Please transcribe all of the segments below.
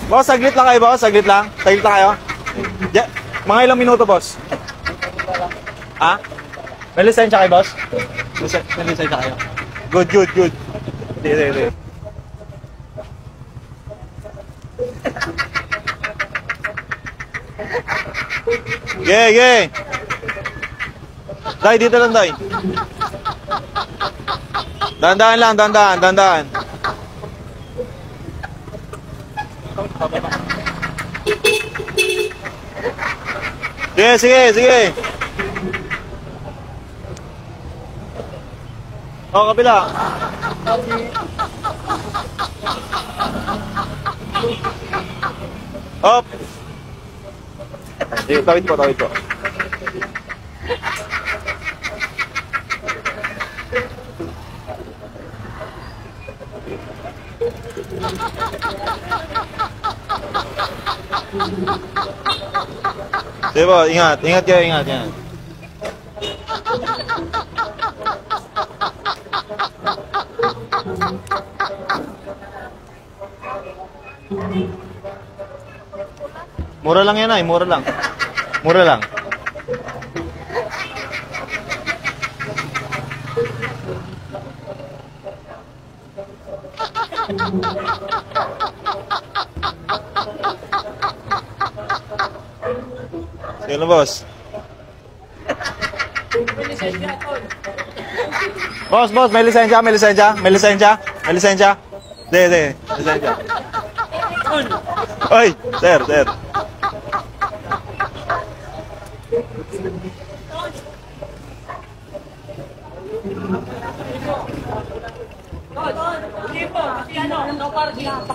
Boss, saglit lang kayo, boss. Saglit lang. Saglit lang kayo. Yeah. Mga ilang minuto, boss? Ha? May lisensya kayo, boss? May lisensya kayo. Good, good, good. Hindi. Yeah. Day, dito lang, Day. Dandan lang, dandan. Sige. O, kabila. Hop. Sige, tawid po. Sige po, ingat kayo. Mura lang yan ay, mura lang. Sige na, boss. Boss, may lisensya? Hindi, lisensya. Oy, sir.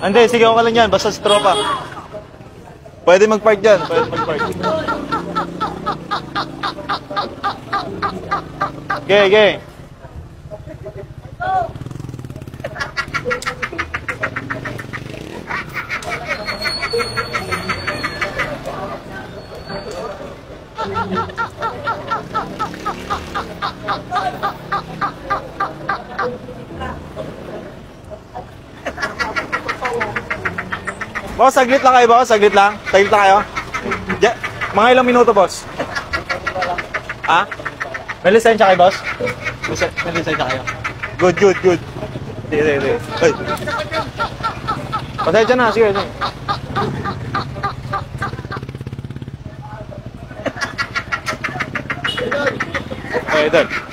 Hindi, sige, okay lang yan. Basta sa tropa. Pwede mag-park dyan. Okay. Boss, saglit lang kayo, boss. Saglit lang kayo. Yeah. Mga ilang minuto, boss? Ha? May lisensya kayo, boss? May lisensya kayo. Good. Hindi. Ay. Pasensya na, sige. Idol.